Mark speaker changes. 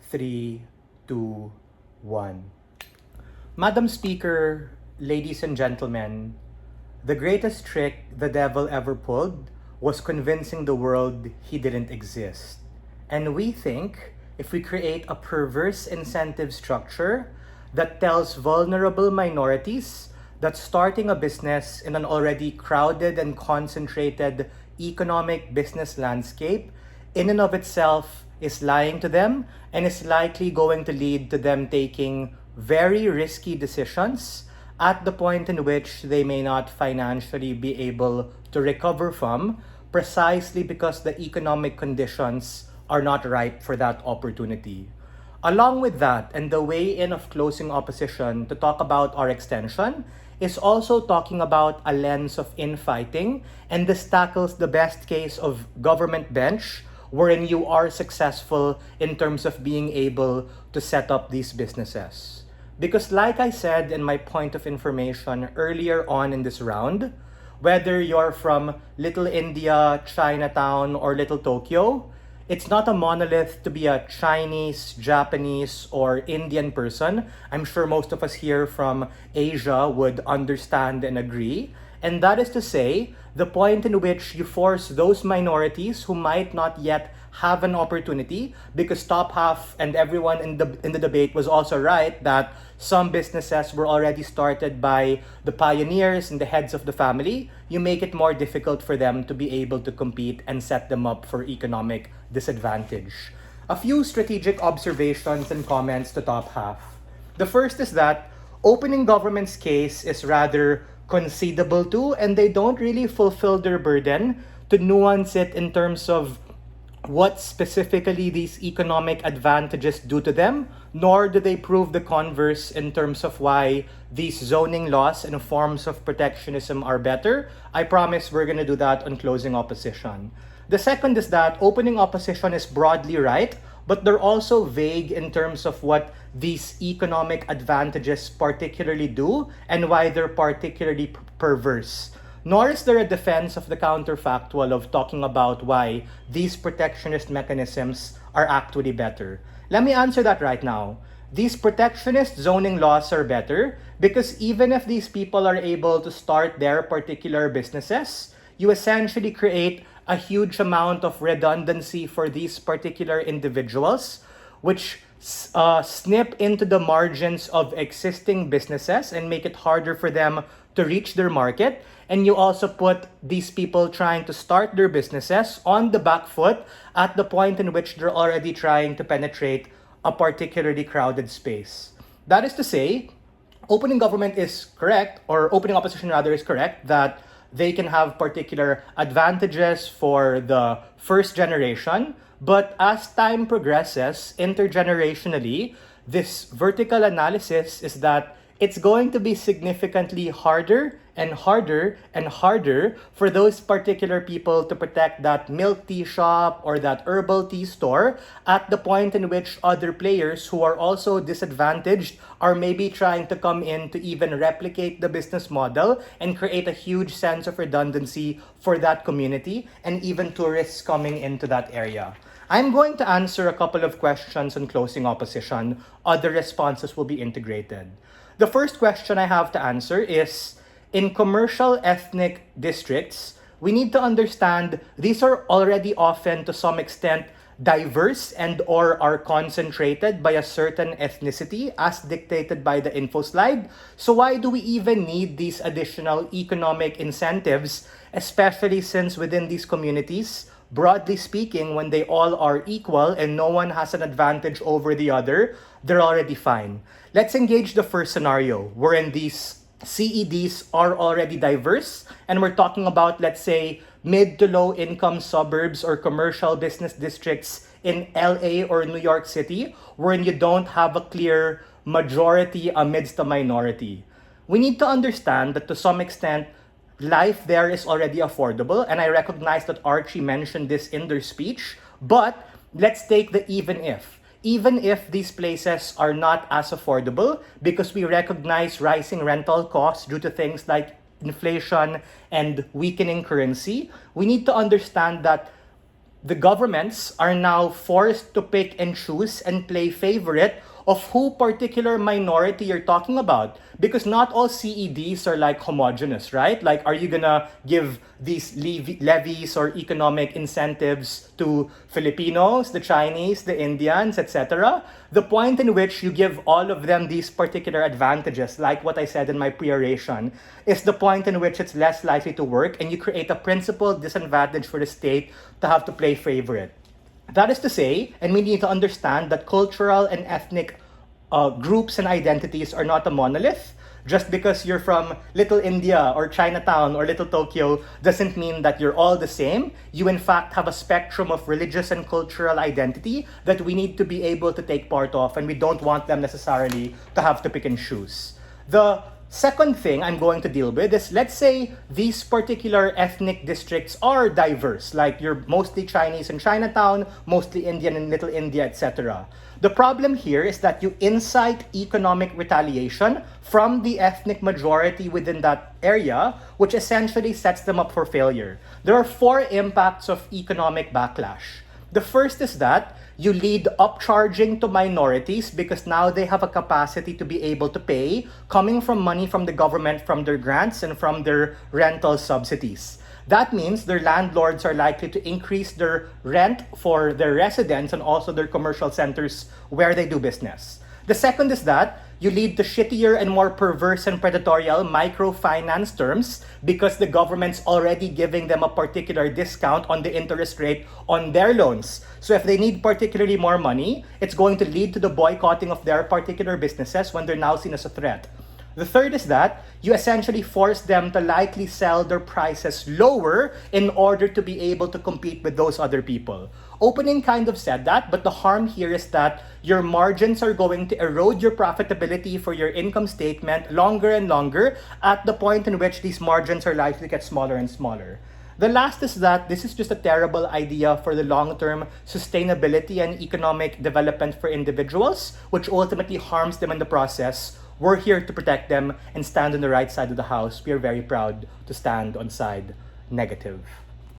Speaker 1: 3, 2, 1. Madam Speaker, ladies and gentlemen, the greatest trick the devil ever pulled was convincing the world he didn't exist. And we think if we create a perverse incentive structure that tells vulnerable minorities that starting a business in an already crowded and concentrated economic business landscape in and of itself is lying to them and is likely going to lead to them taking very risky decisions at the point in which they may not financially be able to recover from, precisely because the economic conditions are not ripe for that opportunity. Along with that, and the way in of closing opposition to talk about our extension is also talking about a lens of infighting, and this tackles the best case of government bench, wherein you are successful in terms of being able to set up these businesses. Because like I said in my point of information earlier on in this round, whether you're from Little India, Chinatown, or Little Tokyo, it's not a monolith to be a Chinese, Japanese, or Indian person. I'm sure most of us here from Asia would understand and agree. And that is to say, the point in which you force those minorities who might not yet have an opportunity, because top half and everyone in the debate was also right that some businesses were already started by the pioneers and the heads of the family, you make it more difficult for them to be able to compete and set them up for economic disadvantage. A few strategic observations and comments to top half. The first is that opening government's case is rather concedable to, and they don't really fulfill their burden to nuance it in terms of what specifically these economic advantages do to them, nor do they prove the converse in terms of why these zoning laws and forms of protectionism are better. I promise we're going to do that on closing opposition. The second is that opening opposition is broadly right, but they're also vague in terms of what these economic advantages particularly do and why they're particularly perverse. Nor is there a defense of the counterfactual of talking about why these protectionist mechanisms are actually better. Let me answer that right now. These protectionist zoning laws are better because even if these people are able to start their particular businesses, you essentially create a huge amount of redundancy for these particular individuals, which snip into the margins of existing businesses and make it harder for them to reach their market. And you also put these people trying to start their businesses on the back foot at the point in which they're already trying to penetrate a particularly crowded space. That is to say, opening government is correct, or opening opposition rather is correct, that they can have particular advantages for the first generation, but as time progresses intergenerationally, this vertical analysis is that it's going to be significantly harder and harder and harder for those particular people to protect that milk tea shop or that herbal tea store at the point in which other players who are also disadvantaged are maybe trying to come in to even replicate the business model and create a huge sense of redundancy for that community and even tourists coming into that area. I'm going to answer a couple of questions on closing opposition. Other responses will be integrated. The first question I have to answer is, in commercial ethnic districts, we need to understand these are already often to some extent diverse and or are concentrated by a certain ethnicity as dictated by the info slide. So why do we even need these additional economic incentives, especially since within these communities, broadly speaking, when they all are equal and no one has an advantage over the other, they're already fine. Let's engage the first scenario, wherein these CEDs are already diverse, and we're talking about, let's say, mid to low income suburbs or commercial business districts in LA or New York City, wherein you don't have a clear majority amidst a minority. We need to understand that to some extent, life there is already affordable, and I recognize that Archie mentioned this in their speech, but let's take the even if. Even if these places are not as affordable, because we recognize rising rental costs due to things like inflation and weakening currency, we need to understand that the governments are now forced to pick and choose and play favorite of who particular minority you're talking about. Because not all CEDs are like homogenous, right? Like, are you gonna give these levies or economic incentives to Filipinos, the Chinese, the Indians, etc.? The point in which you give all of them these particular advantages, like what I said in my pre-oration, is the point in which it's less likely to work, and you create a principal disadvantage for the state to have to play favorite. That is to say, and we need to understand that cultural and ethnic groups and identities are not a monolith. Just because you're from Little India or Chinatown or Little Tokyo doesn't mean that you're all the same. You in fact have a spectrum of religious and cultural identity that we need to be able to take part of, and we don't want them necessarily to have to pick and choose. The second thing I'm going to deal with is, let's say these particular ethnic districts are diverse, like you're mostly Chinese in Chinatown, mostly Indian in Little India, etc. The problem here is that you incite economic retaliation from the ethnic majority within that area, which essentially sets them up for failure. There are 4 impacts of economic backlash. The first is that you lead upcharging to minorities because now they have a capacity to be able to pay, coming from money from the government, from their grants, and from their rental subsidies. That means their landlords are likely to increase their rent for their residents and also their commercial centers where they do business. The second is that you lead to shittier and more perverse and predatory microfinance terms because the government's already giving them a particular discount on the interest rate on their loans. So if they need particularly more money, it's going to lead to the boycotting of their particular businesses when they're now seen as a threat. The third is that you essentially force them to likely sell their prices lower in order to be able to compete with those other people. Opening kind of said that, but the harm here is that your margins are going to erode your profitability for your income statement longer and longer, at the point in which these margins are likely to get smaller and smaller. The last is that this is just a terrible idea for the long-term sustainability and economic development for individuals, which ultimately harms them in the process. We're here to protect them and stand on the right side of the house. We are very proud to stand on side negative.